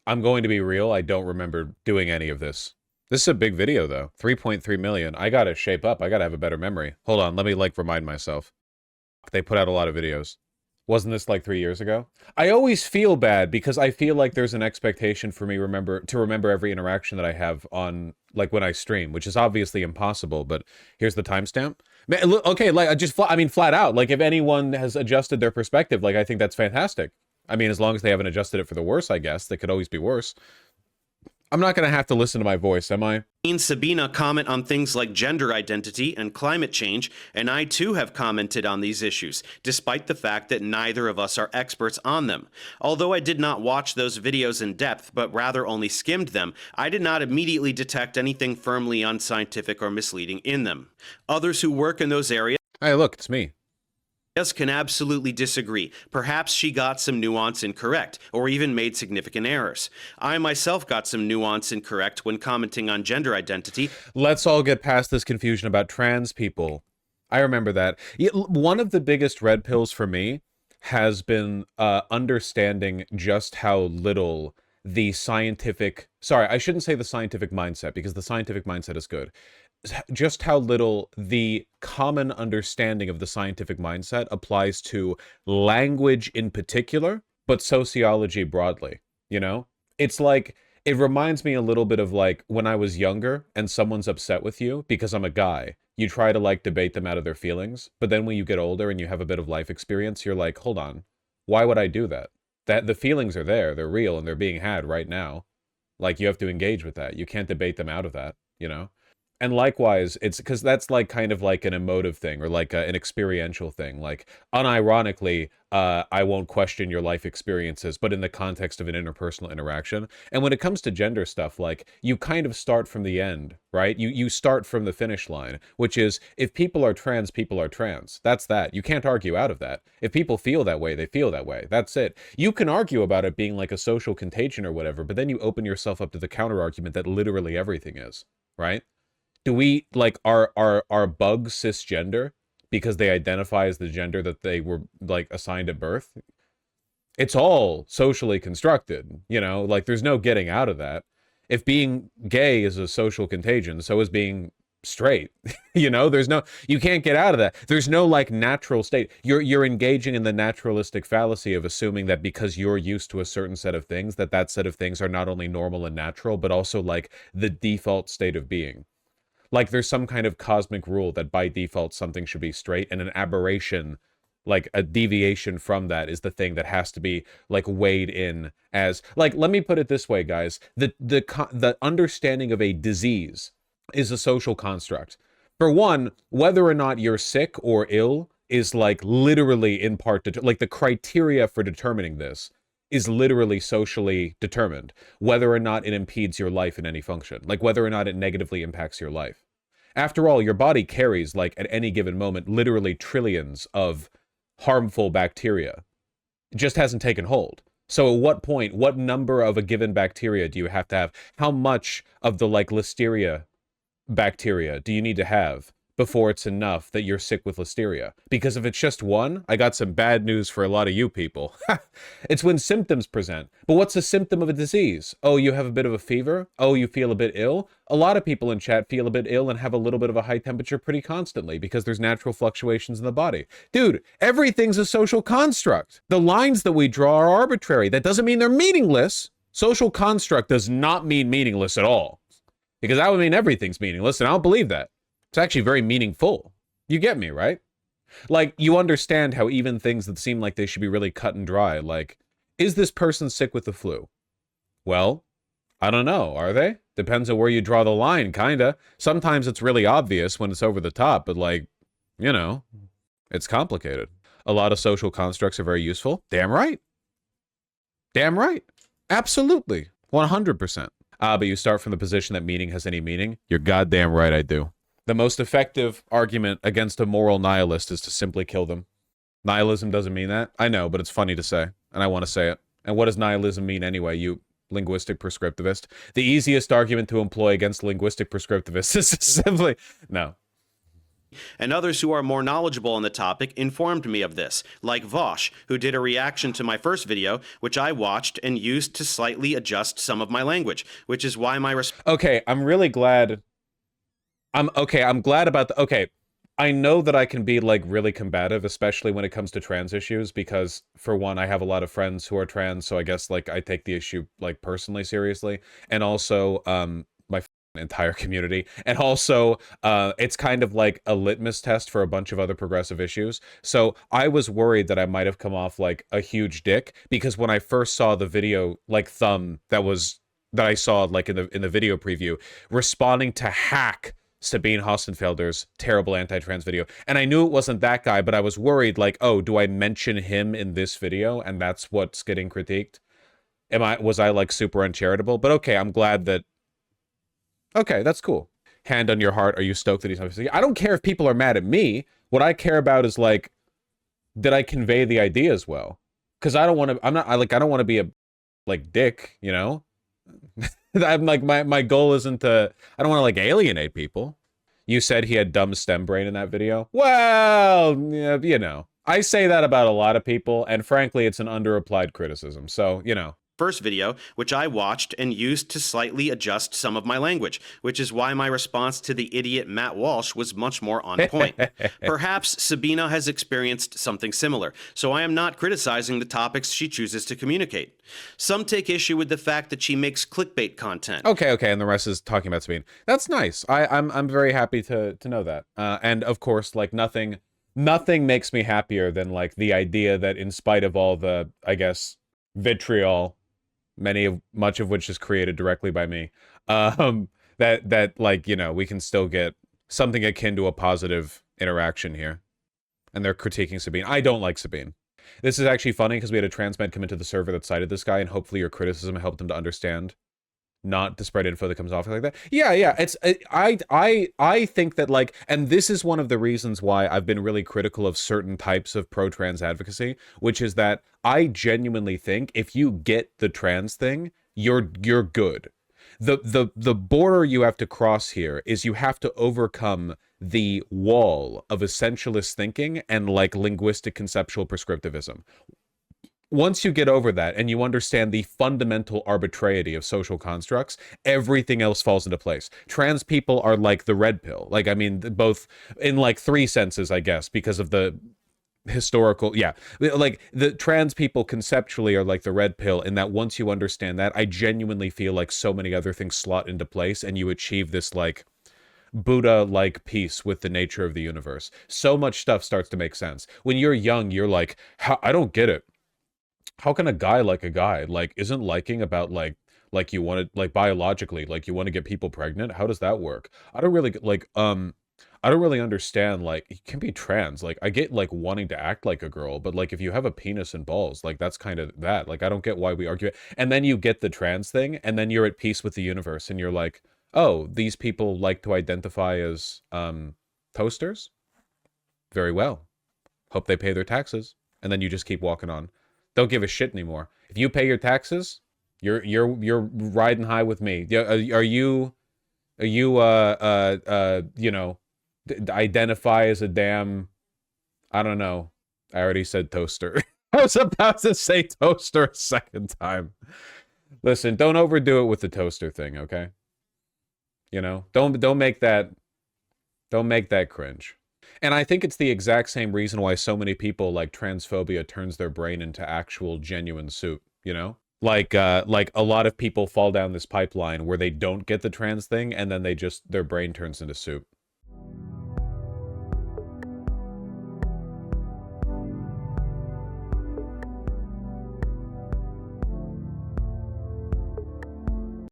I'm going to be real. I don't remember doing any of this. This is a big video, though. 3.3 million. I gotta shape up. I gotta have a better memory. Hold on. Let me, like, remind myself. They put out a lot of videos. Wasn't this like 3 years ago? I always feel bad because I feel like there's an expectation for me to remember every interaction that I have on, like, when I stream, which is obviously impossible, but here's the timestamp. Okay, like, I mean, flat out, like, if anyone has adjusted their perspective, like, I think that's fantastic. I mean, as long as they haven't adjusted it for the worse, I guess. They could always be worse. I'm not going to have to listen to my voice, am I? Sabine comment on things like gender identity and climate change, and I too have commented on these issues, despite the fact that neither of us are experts on them. Although I did not watch those videos in depth, but rather only skimmed them, I did not immediately detect anything firmly unscientific or misleading in them. Others who work in those areas Hey, look, it's me. can absolutely disagree. Perhaps she got some nuance incorrect, or even made significant errors. I myself got some nuance incorrect when commenting on gender identity. Let's all get past this confusion about trans people. I remember that. One of the biggest red pills for me has been understanding just how little the scientific... Sorry, I shouldn't say the scientific mindset, because the scientific mindset is good. Just how little the common understanding of the scientific mindset applies to language in particular, but sociology broadly, you know? It's like, it reminds me a little bit of, like, when I was younger and someone's upset with you because I'm a guy. You try to, like, debate them out of their feelings, but then when you get older and you have a bit of life experience, you're like, hold on, why would I do that? That the feelings are there, they're real, and they're being had right now. Like, you have to engage with that. You can't debate them out of that, you know? And likewise, it's because that's like kind of like an emotive thing or like an experiential thing. Like, unironically, I won't question your life experiences, but in the context of an interpersonal interaction. And when it comes to gender stuff, like, you kind of start from the end, right? You start from the finish line, which is, if people are trans, people are trans. That's that. You can't argue out of that. If people feel that way, they feel that way. That's it. You can argue about it being like a social contagion or whatever, but then you open yourself up to the counter argument that literally everything is, right? Do we, like, are bugs cisgender because they identify as the gender that they were, like, assigned at birth? It's all socially constructed, you know? Like, there's no getting out of that. If being gay is a social contagion, so is being straight. You know, you can't get out of that. There's no, like, natural state. You're engaging in the naturalistic fallacy of assuming that because you're used to a certain set of things, that set of things are not only normal and natural, but also, like, the default state of being. Like, there's some kind of cosmic rule that by default something should be straight, and an aberration, like a deviation from that, is the thing that has to be, like, weighed in as, like, let me put it this way, guys. The understanding of a disease is a social construct. For one, whether or not you're sick or ill is, like, literally in part, like, the criteria for determining this is literally socially determined, whether or not it impedes your life in any function, like whether or not it negatively impacts your life. After all, your body carries, like, at any given moment, literally trillions of harmful bacteria. It just hasn't taken hold. So at what point, what number of a given bacteria do you have to have? How much of the, like, listeria bacteria do you need to have before it's enough that you're sick with listeria? Because if it's just one, I got some bad news for a lot of you people. It's when symptoms present. But what's a symptom of a disease? Oh, you have a bit of a fever? Oh, you feel a bit ill? A lot of people in chat feel a bit ill and have a little bit of a high temperature pretty constantly because there's natural fluctuations in the body. Dude, everything's a social construct. The lines that we draw are arbitrary. That doesn't mean they're meaningless. Social construct does not mean meaningless at all. Because that would mean everything's meaningless, and I don't believe that. It's actually very meaningful. You get me, right? Like, you understand how even things that seem like they should be really cut and dry, like, is this person sick with the flu? Well, I don't know, are they? Depends on where you draw the line, kinda. Sometimes it's really obvious when it's over the top, but, like, you know, it's complicated. A lot of social constructs are very useful. Damn right. Damn right. Absolutely. 100%. But you start from the position that meaning has any meaning. You're goddamn right I do. The most effective argument against a moral nihilist is to simply kill them. Nihilism doesn't mean that. I know, but it's funny to say, and I want to say it. And what does nihilism mean anyway, you linguistic prescriptivist? The easiest argument to employ against linguistic prescriptivists is simply... No. and others who are more knowledgeable on the topic informed me of this, like Vosh, who did a reaction to my first video, which I watched and used to slightly adjust some of my language, which is why my Okay, I'm really glad. I'm glad about the. Okay, I know that I can be like really combative, especially when it comes to trans issues, because for one, I have a lot of friends who are trans, so I guess like I take the issue like personally seriously, and also my entire community, and also it's kind of like a litmus test for a bunch of other progressive issues. So I was worried that I might have come off like a huge dick, because when I first saw the video like thumb that I saw like in the video preview responding to hack Sabine Hostenfelder's terrible anti-trans video. And I knew it wasn't that guy, but I was worried like, oh, do I mention him in this video and that's what's getting critiqued? Was I like super uncharitable? But okay, I'm glad that okay, that's cool. Hand on your heart, are you stoked that he's not? I don't care if people are mad at me. What I care about is like, did I convey the ideas well? Because I don't want to. I don't want to be a like dick, you know. I'm like my goal isn't to. I don't want to like alienate people. You said he had dumb stem brain in that video. Well, yeah, you know, I say that about a lot of people, and frankly, it's an underapplied criticism. So you know. First video, which I watched and used to slightly adjust some of my language, which is why my response to the idiot Matt Walsh was much more on point. Perhaps Sabine has experienced something similar, so I am not criticizing the topics she chooses to communicate. Some take issue with the fact that she makes clickbait content. Okay, and the rest is talking about Sabine. That's nice. I'm very happy to know that. And of course, like nothing makes me happier than like the idea that in spite of all the, I guess, vitriol, much of which is created directly by me, that like, you know, we can still get something akin to a positive interaction here. And they're critiquing Sabine. I don't like Sabine. This is actually funny because we had a trans man come into the server that cited this guy, and hopefully your criticism helped him to understand not to spread info that comes off like that. Yeah, I think that like, and this is one of the reasons why I've been really critical of certain types of pro-trans advocacy, which is that I genuinely think if you get the trans thing, you're good. The border you have to cross here is you have to overcome the wall of essentialist thinking and like linguistic conceptual prescriptivism. Once you get over that and you understand the fundamental arbitrarity of social constructs, everything else falls into place. Trans people are like the red pill. Like, I mean, both in like three senses, I guess, because of the historical, yeah. Like, the trans people conceptually are like the red pill in that once you understand that, I genuinely feel like so many other things slot into place and you achieve this, like, Buddha-like peace with the nature of the universe. So much stuff starts to make sense. When you're young, you're like, I don't get it. How can a guy like a guy? Like, isn't liking about like you want to like biologically, like you want to get people pregnant? How does that work? I don't really like I don't really understand, like, you can be trans. Like, I get like wanting to act like a girl, but like if you have a penis and balls, like that's kind of that. Like, I don't get why we argue it. And then you get the trans thing, and then you're at peace with the universe, and you're like, oh, these people like to identify as toasters? Very well. Hope they pay their taxes. And then you just keep walking on. Don't give a shit anymore. If you pay your taxes, you're riding high with me. Are you you know, identify as a damn, I don't know. I already said toaster. I was about to say toaster a second time. Listen, don't overdo it with the toaster thing, okay? You know, don't make that cringe. And I think it's the exact same reason why so many people like transphobia turns their brain into actual genuine soup, you know? Like a lot of people fall down this pipeline where they don't get the trans thing and then their brain turns into soup.